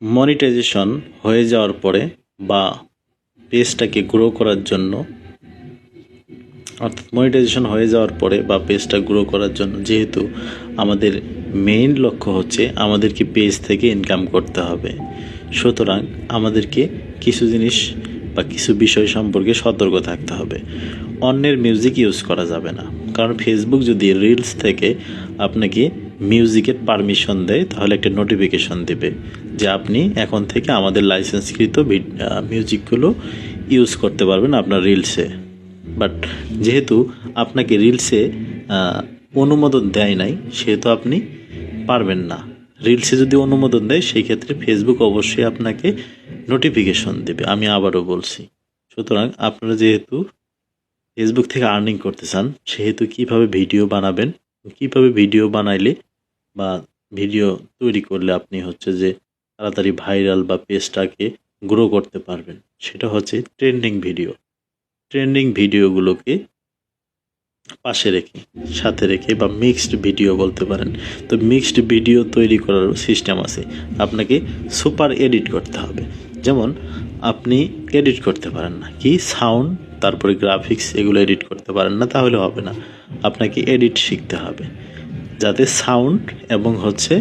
Monetization হয়ে যাওয়ার পরে বা পেজটাকে গ্রো করার জন্য, অর্থাৎ মনিটাইজেশন হয়ে যাওয়ার পরে বা পেজটা গ্রো করার জন্য, যেহেতু আমাদের মেইন লক্ষ্য হচ্ছে আমাদেরকে পেজ থেকে ইনকাম করতে হবে, সুতরাং আমাদেরকে কিছু জিনিস বা কিছু বিষয় সম্পর্কে সতর্ক থাকতে হবে। অন্যের মিউজিক ইউজ করা যাবে না, কারণ ফেসবুক যদি রিলস থেকে আপনাকে মিউজিকের পারমিশন দেয় তাহলে একটা নোটিফিকেশন দেবে যে আপনি এখন থেকে আমাদের লাইসেন্সকৃত মিউজিকগুলো ইউজ করতে পারবেন আপনার রিলসে। বাট যেহেতু আপনাকে রিলসে অনুমোদন দেয় নাই, সেহেতু আপনি পারবেন না। রিলসে যদি অনুমোদন দেয় সেই ক্ষেত্রে ফেসবুক অবশ্যই আপনাকে নোটিফিকেশন দেবে, আমি আবারও বলছি। সুতরাং আপনারা যেহেতু ফেসবুক থেকে আর্নিং করতে চান, সেহেতু কিভাবে ভিডিও বানাবেন, কিভাবে ভিডিও বানাইলে বা ভিডিও তৈরি করলে আপনি হচ্ছে যে তাড়াতাড়ি ভাইরাল বা পেজটাকে গ্রো করতে পারবেন, সেটা হচ্ছে ট্রেন্ডিং ভিডিওগুলোকে পাশে রেখে, সাথে রেখে বা মিক্সড ভিডিও বলতে পারেন। তো মিক্সড ভিডিও তৈরি করার সিস্টেম আছে। আপনাকে সুপার এডিট করতে হবে। যেমন আপনি এডিট করতে পারেন না, কি সাউন্ড তারপরে গ্রাফিক্স এগুলো এডিট করতে পারেন না, তাহলে হবে না। আপনাকে এডিট শিখতে হবে, যাতে সাউন্ড এবং হচ্ছে